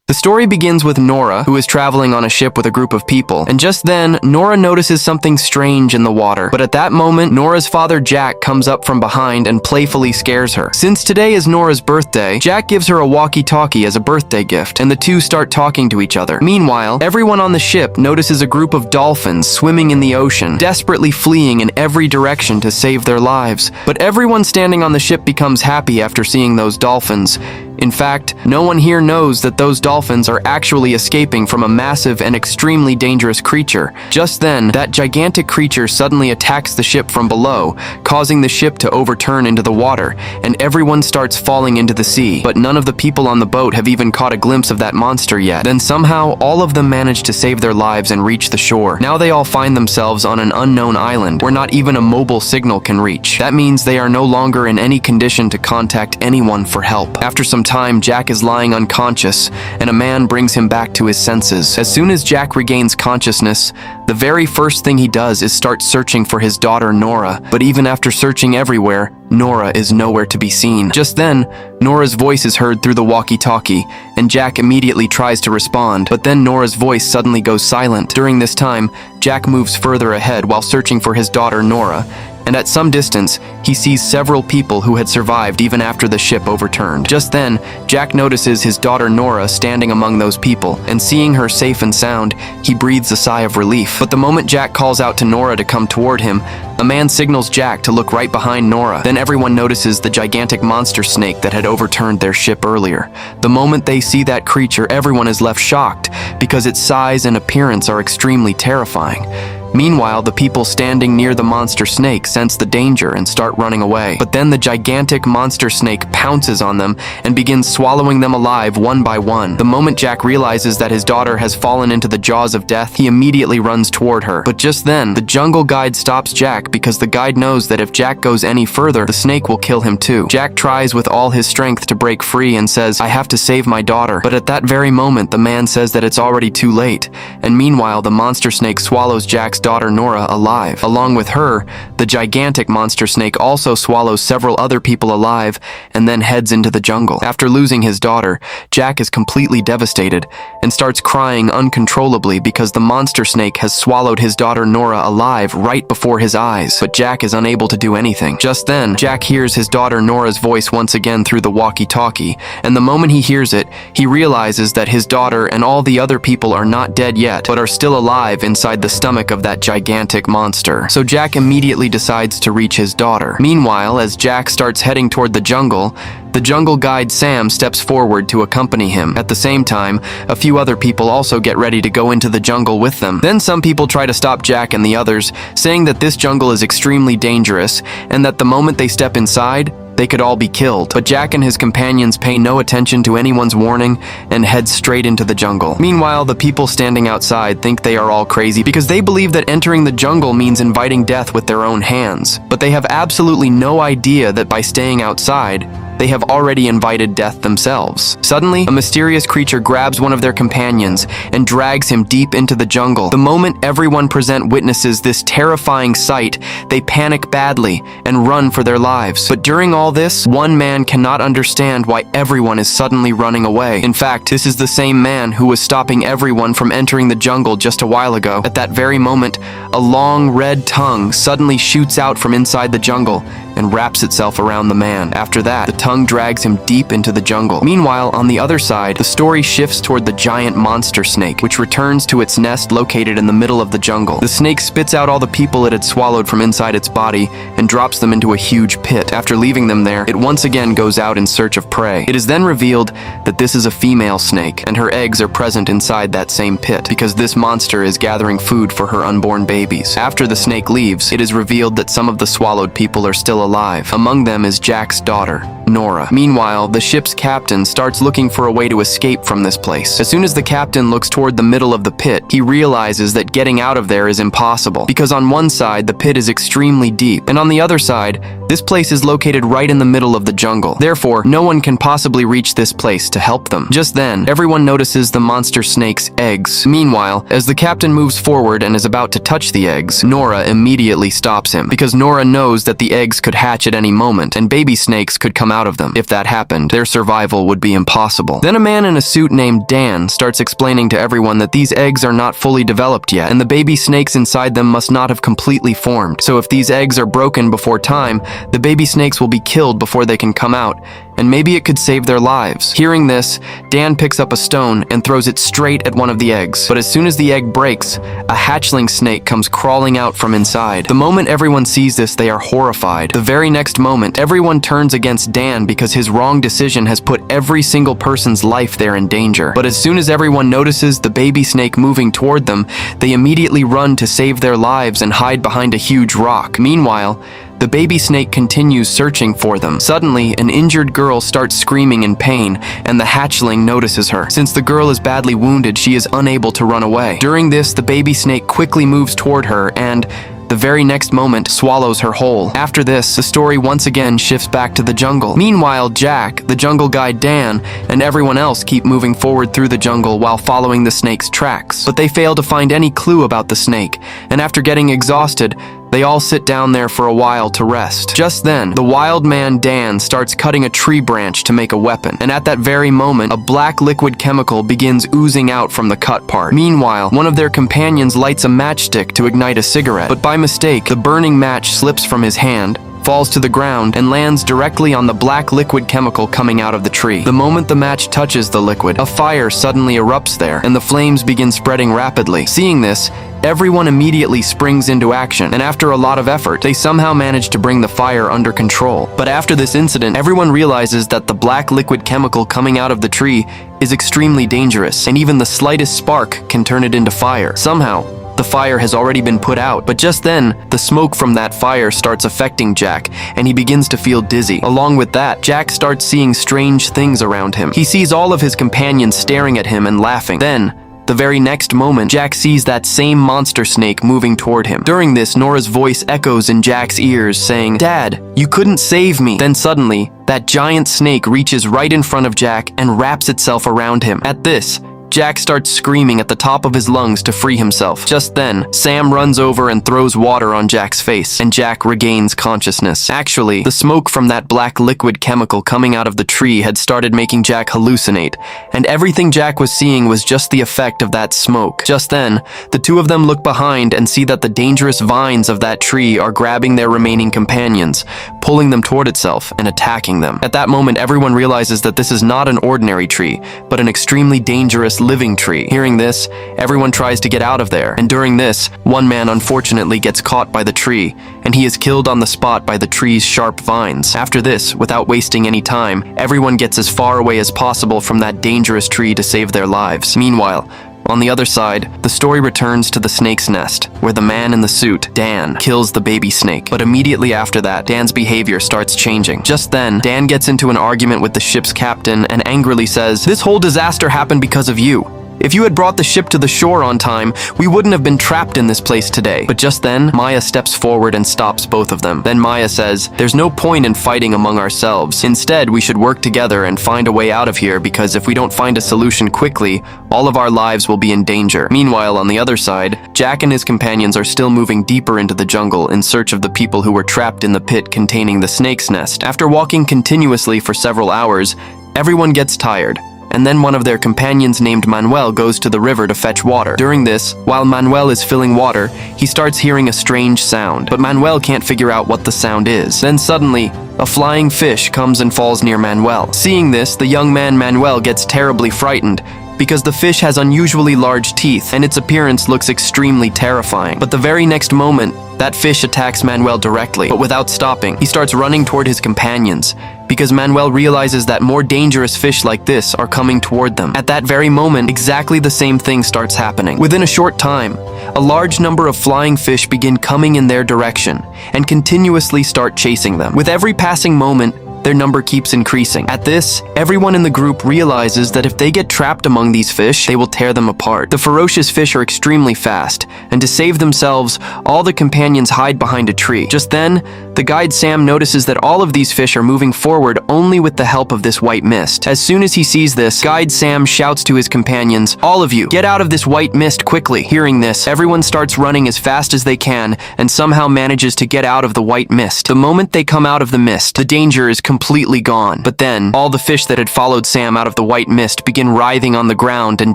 The story begins with Nora, who is traveling on a ship with a group of people, and just then, Nora notices something strange in the water. But at that moment, Nora's father Jack comes up from behind and playfully scares her. Since today is Nora's birthday, Jack gives her a walkie-talkie as a birthday gift, and the two start talking to each other. Meanwhile, everyone on the ship notices a group of dolphins swimming in the ocean, desperately fleeing in every direction to save their lives. But everyone standing on the ship becomes happy after seeing those dolphins. In fact, no one here knows that those dolphins are actually escaping from a massive and extremely dangerous creature. Just then, that gigantic creature suddenly attacks the ship from below, causing the ship to overturn into the water, and everyone starts falling into the sea. But none of the people on the boat have even caught a glimpse of that monster yet. Then somehow, all of them manage to save their lives and reach the shore. Now they all find themselves on an unknown island, where not even a mobile signal can reach. That means they are no longer in any condition to contact anyone for help. After some time, Jack is lying unconscious, and a man brings him back to his senses. As soon as Jack regains consciousness, the very first thing he does is start searching for his daughter Nora. But even after searching everywhere, Nora is nowhere to be seen. Just then, Nora's voice is heard through the walkie-talkie, and Jack immediately tries to respond, but then Nora's voice suddenly goes silent. During this time, Jack moves further ahead while searching for his daughter Nora, and at some distance, he sees several people who had survived even after the ship overturned. Just then, Jack notices his daughter Nora standing among those people, and seeing her safe and sound, he breathes a sigh of relief. But the moment Jack calls out to Nora to come toward him, a man signals Jack to look right behind Nora. Then everyone notices the gigantic monster snake that had overturned their ship earlier. The moment they see that creature, everyone is left shocked, because its size and appearance are extremely terrifying. Meanwhile, the people standing near the monster snake sense the danger and start running away. But then the gigantic monster snake pounces on them and begins swallowing them alive one by one. The moment Jack realizes that his daughter has fallen into the jaws of death, he immediately runs toward her. But just then, the jungle guide stops Jack because the guide knows that if Jack goes any further, the snake will kill him too. Jack tries with all his strength to break free and says, "I have to save my daughter." But at that very moment, the man says that it's already too late. And meanwhile, the monster snake swallows Jack's daughter Nora alive. Along with her, the gigantic monster snake also swallows several other people alive and then heads into the jungle. After losing his daughter, Jack is completely devastated and starts crying uncontrollably because the monster snake has swallowed his daughter Nora alive right before his eyes. But Jack is unable to do anything. Just then, Jack hears his daughter Nora's voice once again through the walkie-talkie, and the moment he hears it, he realizes that his daughter and all the other people are not dead yet, but are still alive inside the stomach of that gigantic monster. So Jack immediately decides to reach his daughter. Meanwhile, as Jack starts heading toward the jungle guide Sam steps forward to accompany him. At the same time, a few other people also get ready to go into the jungle with them. Then some people try to stop Jack and the others, saying that this jungle is extremely dangerous and that the moment they step inside, they could all be killed. But Jack and his companions pay no attention to anyone's warning and head straight into the jungle. Meanwhile, the people standing outside think they are all crazy because they believe that entering the jungle means inviting death with their own hands. But they have absolutely no idea that by staying outside, they have already invited death themselves. Suddenly, a mysterious creature grabs one of their companions and drags him deep into the jungle. The moment everyone present witnesses this terrifying sight, they panic badly and run for their lives. But during all this, one man cannot understand why everyone is suddenly running away. In fact, this is the same man who was stopping everyone from entering the jungle just a while ago. At that very moment, a long red tongue suddenly shoots out from inside the jungle and wraps itself around the man. After that, the tongue drags him deep into the jungle. Meanwhile, on the other side, the story shifts toward the giant monster snake, which returns to its nest located in the middle of the jungle. The snake spits out all the people it had swallowed from inside its body and drops them into a huge pit. After leaving them there, it once again goes out in search of prey. It is then revealed that this is a female snake, and her eggs are present inside that same pit, because this monster is gathering food for her unborn babies. After the snake leaves, it is revealed that some of the swallowed people are still alive. Among them is Jack's daughter, Nora. Meanwhile, the ship's captain starts looking for a way to escape from this place. As soon as the captain looks toward the middle of the pit, he realizes that getting out of there is impossible, because on one side, the pit is extremely deep, and on the other side, this place is located right in the middle of the jungle. Therefore, no one can possibly reach this place to help them. Just then, everyone notices the monster snake's eggs. Meanwhile, as the captain moves forward and is about to touch the eggs, Nora immediately stops him, because Nora knows that the eggs could hatch at any moment, and baby snakes could come out of them. If that happened, their survival would be impossible. Then a man in a suit named Dan starts explaining to everyone that these eggs are not fully developed yet, and the baby snakes inside them must not have completely formed. So if these eggs are broken before time, the baby snakes will be killed before they can come out, and maybe it could save their lives. Hearing this, Dan picks up a stone and throws it straight at one of the eggs. But as soon as the egg breaks, a hatchling snake comes crawling out from inside. The moment everyone sees this, they are horrified. The very next moment, everyone turns against Dan because his wrong decision has put every single person's life there in danger. But as soon as everyone notices the baby snake moving toward them, they immediately run to save their lives and hide behind a huge rock. Meanwhile, the baby snake continues searching for them. Suddenly, an injured girl starts screaming in pain, and the hatchling notices her. Since the girl is badly wounded, she is unable to run away. During this, the baby snake quickly moves toward her and, the very next moment, swallows her whole. After this, the story once again shifts back to the jungle. Meanwhile, Jack, the jungle guide Dan, and everyone else keep moving forward through the jungle while following the snake's tracks. But they fail to find any clue about the snake, and after getting exhausted, they all sit down there for a while to rest. Just then, the wild man Dan starts cutting a tree branch to make a weapon, and at that very moment, a black liquid chemical begins oozing out from the cut part. Meanwhile, one of their companions lights a matchstick to ignite a cigarette, but by mistake, the burning match slips from his hand, falls to the ground, and lands directly on the black liquid chemical coming out of the tree. The moment the match touches the liquid, a fire suddenly erupts there, and the flames begin spreading rapidly. Seeing this, everyone immediately springs into action, and after a lot of effort, they somehow manage to bring the fire under control. But after this incident, everyone realizes that the black liquid chemical coming out of the tree is extremely dangerous, and even the slightest spark can turn it into fire. Somehow, the fire has already been put out, but just then, the smoke from that fire starts affecting Jack, and he begins to feel dizzy. Along with that, Jack starts seeing strange things around him. He sees all of his companions staring at him and laughing. Then, the very next moment, Jack sees that same monster snake moving toward him. During this, Nora's voice echoes in Jack's ears, saying, "Dad, you couldn't save me." Then suddenly, that giant snake reaches right in front of Jack and wraps itself around him. At this, Jack starts screaming at the top of his lungs to free himself. Just then, Sam runs over and throws water on Jack's face, and Jack regains consciousness. Actually, the smoke from that black liquid chemical coming out of the tree had started making Jack hallucinate, and everything Jack was seeing was just the effect of that smoke. Just then, the two of them look behind and see that the dangerous vines of that tree are grabbing their remaining companions, pulling them toward itself and attacking them. At that moment, everyone realizes that this is not an ordinary tree, but an extremely dangerous living tree. Hearing this, everyone tries to get out of there, and during this, one man unfortunately gets caught by the tree, and he is killed on the spot by the tree's sharp vines. After this, without wasting any time, everyone gets as far away as possible from that dangerous tree to save their lives. Meanwhile, on the other side, the story returns to the snake's nest, where the man in the suit, Dan, kills the baby snake. But immediately after that, Dan's behavior starts changing. Just then, Dan gets into an argument with the ship's captain and angrily says, "This whole disaster happened because of you. If you had brought the ship to the shore on time, we wouldn't have been trapped in this place today." But just then, Maya steps forward and stops both of them. Then Maya says, "There's no point in fighting among ourselves. Instead, we should work together and find a way out of here, because if we don't find a solution quickly, all of our lives will be in danger." Meanwhile, on the other side, Jack and his companions are still moving deeper into the jungle in search of the people who were trapped in the pit containing the snake's nest. After walking continuously for several hours, everyone gets tired, and then one of their companions named Manuel goes to the river to fetch water. During this, while Manuel is filling water, he starts hearing a strange sound, but Manuel can't figure out what the sound is. Then suddenly, a flying fish comes and falls near Manuel. Seeing this, the young man Manuel gets terribly frightened, because the fish has unusually large teeth and its appearance looks extremely terrifying. But the very next moment, that fish attacks Manuel directly, but without stopping. He starts running toward his companions, because Manuel realizes that more dangerous fish like this are coming toward them. At that very moment, exactly the same thing starts happening. Within a short time, a large number of flying fish begin coming in their direction and continuously start chasing them. With every passing moment, their number keeps increasing. At this, everyone in the group realizes that if they get trapped among these fish, they will tear them apart. The ferocious fish are extremely fast, and to save themselves, all the companions hide behind a tree. Just then, the guide Sam notices that all of these fish are moving forward only with the help of this white mist. As soon as he sees this, guide Sam shouts to his companions, "All of you, get out of this white mist quickly." Hearing this, everyone starts running as fast as they can and somehow manages to get out of the white mist. The moment they come out of the mist, the danger is completely completely gone. But then, all the fish that had followed Sam out of the white mist begin writhing on the ground and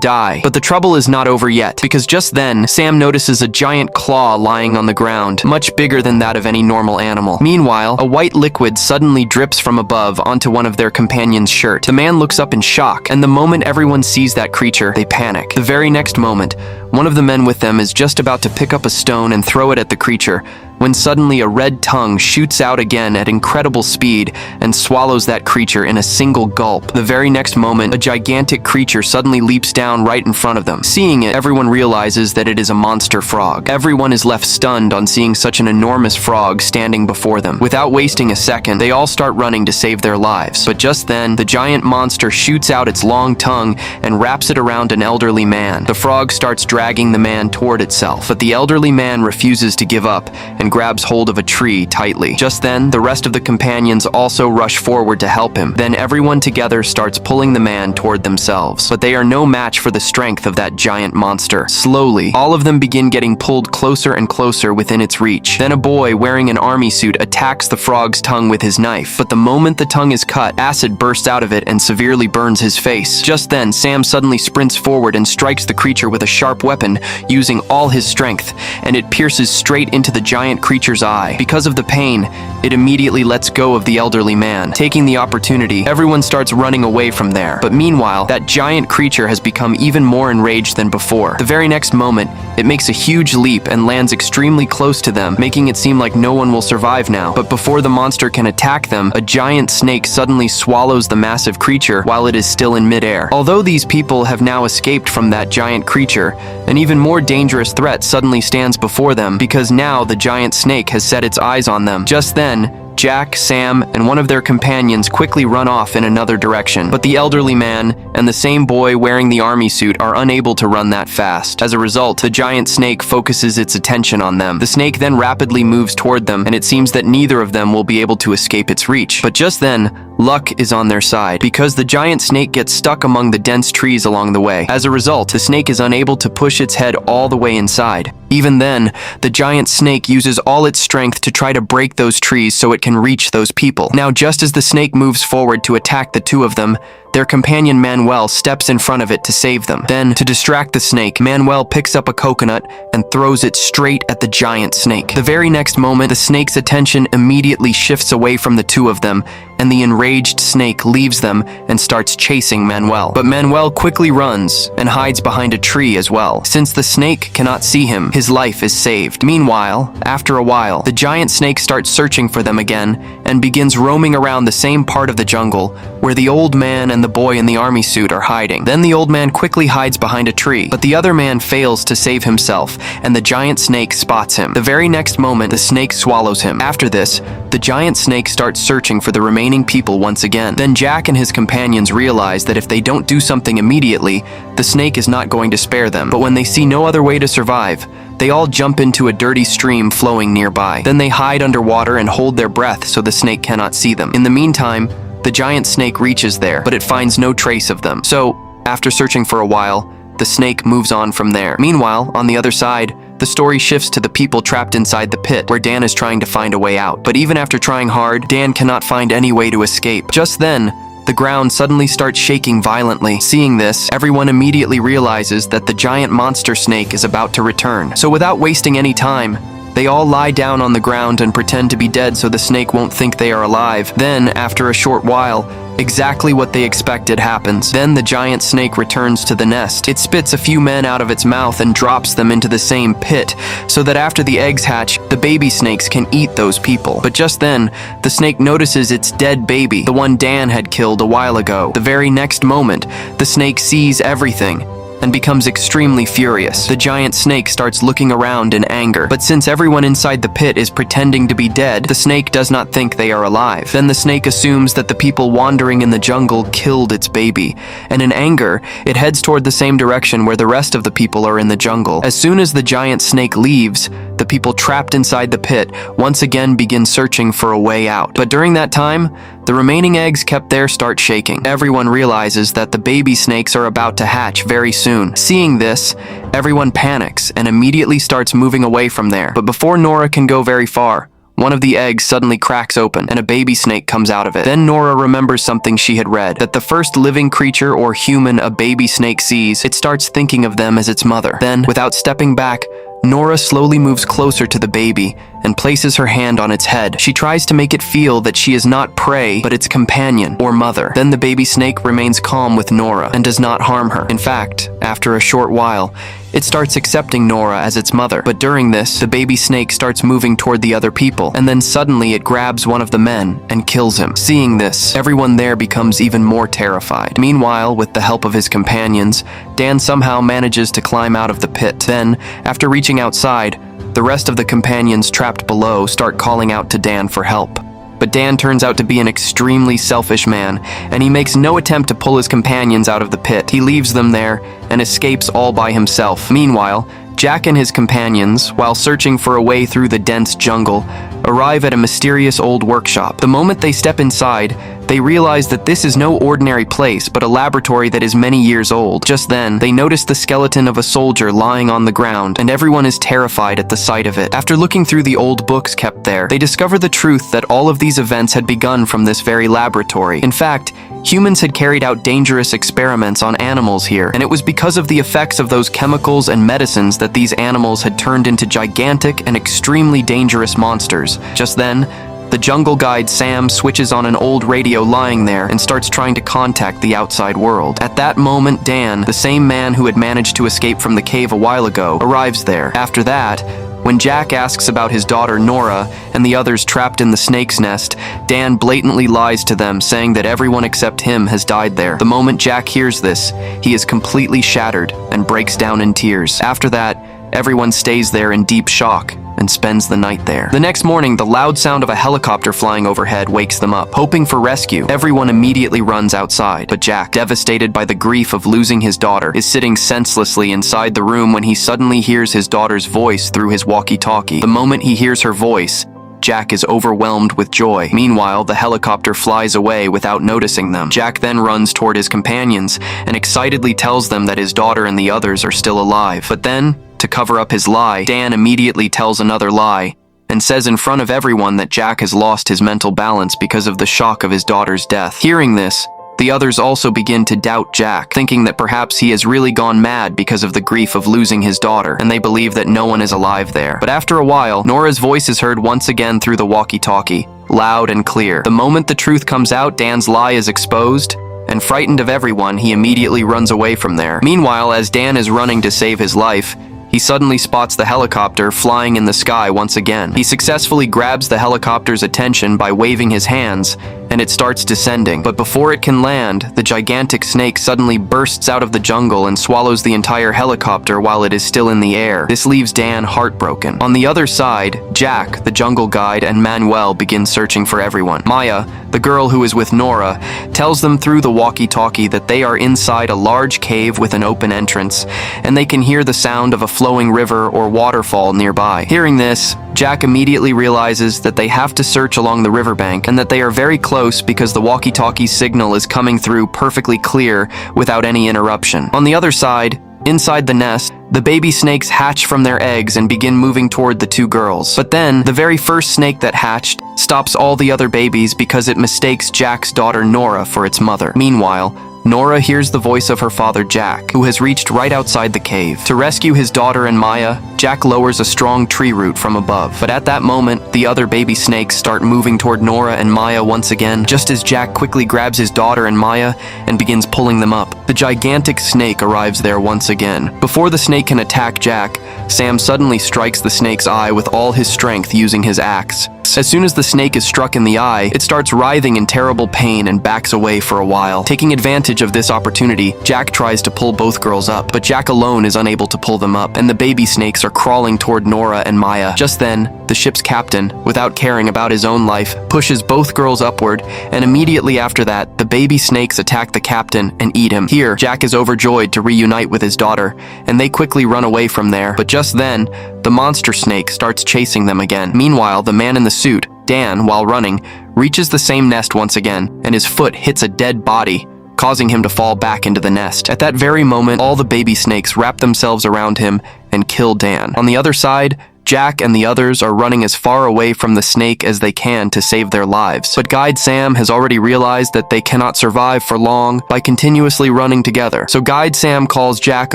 die. But the trouble is not over yet, because just then, Sam notices a giant claw lying on the ground, much bigger than that of any normal animal. Meanwhile, a white liquid suddenly drips from above onto one of their companion's shirt. The man looks up in shock, and the moment everyone sees that creature, they panic. The very next moment, one of the men with them is just about to pick up a stone and throw it at the creature, when suddenly a red tongue shoots out again at incredible speed and swallows that creature in a single gulp. The very next moment, a gigantic creature suddenly leaps down right in front of them. Seeing it, everyone realizes that it is a monster frog. Everyone is left stunned on seeing such an enormous frog standing before them. Without wasting a second, they all start running to save their lives. But just then, the giant monster shoots out its long tongue and wraps it around an elderly man. The frog starts dragging the man toward itself, but the elderly man refuses to give up and grabs hold of a tree tightly. Just then, the rest of the companions also rush forward to help him. Then everyone together starts pulling the man toward themselves. But they are no match for the strength of that giant monster. Slowly, all of them begin getting pulled closer and closer within its reach. Then a boy wearing an army suit attacks the frog's tongue with his knife. But the moment the tongue is cut, acid bursts out of it and severely burns his face. Just then, Sam suddenly sprints forward and strikes the creature with a sharp weapon, using all his strength, and it pierces straight into the giant creature's eye. Because of the pain, it immediately lets go of the elderly man. Taking the opportunity, everyone starts running away from there. But meanwhile, that giant creature has become even more enraged than before. The very next moment, it makes a huge leap and lands extremely close to them, making it seem like no one will survive now. But before the monster can attack them, a giant snake suddenly swallows the massive creature while it is still in midair. Although these people have now escaped from that giant creature, an even more dangerous threat suddenly stands before them, because now the giant snake has set its eyes on them. Just then, Jack, Sam, and one of their companions quickly run off in another direction. But the elderly man and the same boy wearing the army suit are unable to run that fast. As a result, the giant snake focuses its attention on them. The snake then rapidly moves toward them, and it seems that neither of them will be able to escape its reach. But just then, luck is on their side, because the giant snake gets stuck among the dense trees along the way. As a result, the snake is unable to push its head all the way inside. Even then, the giant snake uses all its strength to try to break those trees so it can reach those people. Now, just as the snake moves forward to attack the two of them, their companion Manuel steps in front of it to save them. Then, to distract the snake, Manuel picks up a coconut and throws it straight at the giant snake. The very next moment, the snake's attention immediately shifts away from the two of them, and the enraged snake leaves them and starts chasing Manuel. But Manuel quickly runs and hides behind a tree as well. Since the snake cannot see him, his life is saved. Meanwhile, after a while, the giant snake starts searching for them again and begins roaming around the same part of the jungle where the old man and the boy in the army suit are hiding. Then the old man quickly hides behind a tree, but the other man fails to save himself, and the giant snake spots him. The very next moment, the snake swallows him. After this, the giant snake starts searching for the remaining people once again. Then Jack and his companions realize that if they don't do something immediately, the snake is not going to spare them. But when they see no other way to survive, they all jump into a dirty stream flowing nearby. Then they hide underwater and hold their breath so the snake cannot see them. In the meantime, the giant snake reaches there, but it finds no trace of them. So, after searching for a while, the snake moves on from there. Meanwhile, on the other side, the story shifts to the people trapped inside the pit, where Dan is trying to find a way out. But even after trying hard, Dan cannot find any way to escape. Just then, the ground suddenly starts shaking violently. Seeing this, everyone immediately realizes that the giant monster snake is about to return. So without wasting any time, they all lie down on the ground and pretend to be dead so the snake won't think they are alive. Then, after a short while, exactly what they expected happens. Then the giant snake returns to the nest. It spits a few men out of its mouth and drops them into the same pit, so that after the eggs hatch, the baby snakes can eat those people. But just then, the snake notices its dead baby, the one Dan had killed a while ago. The very next moment, the snake sees everything and becomes extremely furious. The giant snake starts looking around in anger, but since everyone inside the pit is pretending to be dead, the snake does not think they are alive. Then the snake assumes that the people wandering in the jungle killed its baby, and in anger, it heads toward the same direction where the rest of the people are in the jungle. As soon as the giant snake leaves, the people trapped inside the pit once again begin searching for a way out. But during that time, the remaining eggs kept their start shaking. Everyone realizes that the baby snakes are about to hatch very soon. Seeing this, everyone panics and immediately starts moving away from there. But before Nora can go very far, one of the eggs suddenly cracks open, and a baby snake comes out of it. Then Nora remembers something she had read, that the first living creature or human a baby snake sees, it starts thinking of them as its mother. Then, without stepping back, Nora slowly moves closer to the baby and places her hand on its head. She tries to make it feel that she is not prey, but its companion or mother. Then the baby snake remains calm with Nora and does not harm her. In fact, after a short while, it starts accepting Nora as its mother. But during this, the baby snake starts moving toward the other people, and then suddenly it grabs one of the men and kills him. Seeing this, everyone there becomes even more terrified. Meanwhile, with the help of his companions, Dan somehow manages to climb out of the pit. Then, after reaching outside, the rest of the companions trapped below start calling out to Dan for help. But Dan turns out to be an extremely selfish man, and he makes no attempt to pull his companions out of the pit. He leaves them there and escapes all by himself. Meanwhile, Jack and his companions, while searching for a way through the dense jungle, arrive at a mysterious old workshop. The moment they step inside, they realize that this is no ordinary place, but a laboratory that is many years old. Just then, they notice the skeleton of a soldier lying on the ground, and everyone is terrified at the sight of it. After looking through the old books kept there, they discover the truth that all of these events had begun from this very laboratory. In fact, humans had carried out dangerous experiments on animals here, and it was because of the effects of those chemicals and medicines that these animals had turned into gigantic and extremely dangerous monsters. Just then, the jungle guide Sam switches on an old radio lying there and starts trying to contact the outside world. At that moment, Dan, the same man who had managed to escape from the cave a while ago, arrives there. After that, when Jack asks about his daughter Nora and the others trapped in the snake's nest, Dan blatantly lies to them, saying that everyone except him has died there. The moment Jack hears this, he is completely shattered and breaks down in tears. After that, everyone stays there in deep shock and spends the night there. The next morning, the loud sound of a helicopter flying overhead wakes them up. Hoping for rescue, everyone immediately runs outside. But Jack, devastated by the grief of losing his daughter, is sitting senselessly inside the room when he suddenly hears his daughter's voice through his walkie-talkie. The moment he hears her voice, Jack is overwhelmed with joy. Meanwhile, the helicopter flies away without noticing them. Jack then runs toward his companions and excitedly tells them that his daughter and the others are still alive. But then, to cover up his lie, Dan immediately tells another lie and says in front of everyone that Jack has lost his mental balance because of the shock of his daughter's death. Hearing this, the others also begin to doubt Jack, thinking that perhaps he has really gone mad because of the grief of losing his daughter, and they believe that no one is alive there. But after a while, Nora's voice is heard once again through the walkie-talkie, loud and clear. The moment the truth comes out, Dan's lie is exposed, and frightened of everyone, he immediately runs away from there. Meanwhile, as Dan is running to save his life, he suddenly spots the helicopter flying in the sky once again. He successfully grabs the helicopter's attention by waving his hands, and it starts descending. But before it can land, the gigantic snake suddenly bursts out of the jungle and swallows the entire helicopter while it is still in the air. This leaves Dan heartbroken. On the other side, Jack, the jungle guide, and Manuel begin searching for everyone. Maya, the girl who is with Nora, tells them through the walkie-talkie that they are inside a large cave with an open entrance, and they can hear the sound of a flowing river or waterfall nearby. Hearing this, Jack immediately realizes that they have to search along the riverbank and that they are very close because the walkie-talkie signal is coming through perfectly clear without any interruption. On the other side, inside the nest, the baby snakes hatch from their eggs and begin moving toward the two girls. But then, the very first snake that hatched stops all the other babies because it mistakes Jack's daughter Nora for its mother. Meanwhile, Nora hears the voice of her father Jack, who has reached right outside the cave. To rescue his daughter and Maya, Jack lowers a strong tree root from above. But at that moment, the other baby snakes start moving toward Nora and Maya once again, just as Jack quickly grabs his daughter and Maya and begins pulling them up. The gigantic snake arrives there once again. Before the snake can attack Jack, Sam suddenly strikes the snake's eye with all his strength using his axe. As soon as the snake is struck in the eye, it starts writhing in terrible pain and backs away for a while. Taking advantage of this opportunity, Jack tries to pull both girls up, but Jack alone is unable to pull them up, and the baby snakes are crawling toward Nora and Maya. Just then, the ship's captain, without caring about his own life, pushes both girls upward, and immediately after that, the baby snakes attack the captain and eat him. Here, Jack is overjoyed to reunite with his daughter, and they quickly run away from there. But just then, the monster snake starts chasing them again. Meanwhile, the man in the suit, Dan, while running, reaches the same nest once again, and his foot hits a dead body, causing him to fall back into the nest. At that very moment, all the baby snakes wrap themselves around him and kill Dan. On the other side, Jack and the others are running as far away from the snake as they can to save their lives. But Guide Sam has already realized that they cannot survive for long by continuously running together. So Guide Sam calls Jack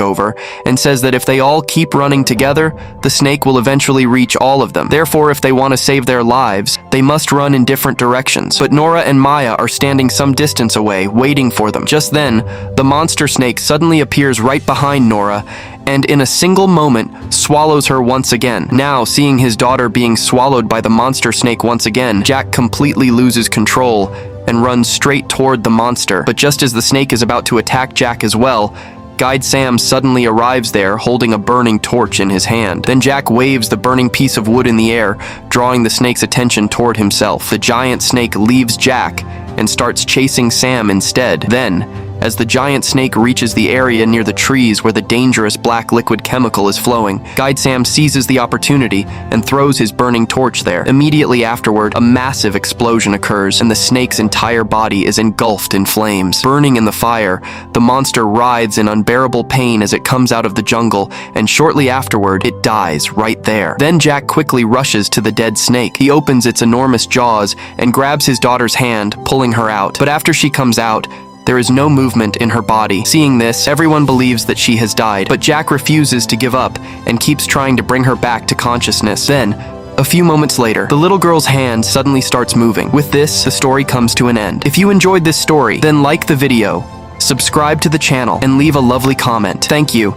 over and says that if they all keep running together, the snake will eventually reach all of them. Therefore, if they want to save their lives, they must run in different directions. But Nora and Maya are standing some distance away, waiting for them. Just then, the monster snake suddenly appears right behind Nora and in a single moment swallows her once again. Now, seeing his daughter being swallowed by the monster snake once again, Jack completely loses control and runs straight toward the monster. But just as the snake is about to attack Jack as well, Guide Sam suddenly arrives there holding a burning torch in his hand. Then Jack waves the burning piece of wood in the air, drawing the snake's attention toward himself. The giant snake leaves Jack and starts chasing Sam instead. Then, as the giant snake reaches the area near the trees where the dangerous black liquid chemical is flowing, Guide Sam seizes the opportunity and throws his burning torch there. Immediately afterward, a massive explosion occurs and the snake's entire body is engulfed in flames. Burning in the fire, the monster writhes in unbearable pain as it comes out of the jungle, and shortly afterward, it dies right there. Then Jack quickly rushes to the dead snake. He opens its enormous jaws and grabs his daughter's hand, pulling her out. But after she comes out, there is no movement in her body. Seeing this, everyone believes that she has died, but Jack refuses to give up and keeps trying to bring her back to consciousness. Then, a few moments later, the little girl's hand suddenly starts moving. With this, the story comes to an end. If you enjoyed this story, then like the video, subscribe to the channel, and leave a lovely comment. Thank you.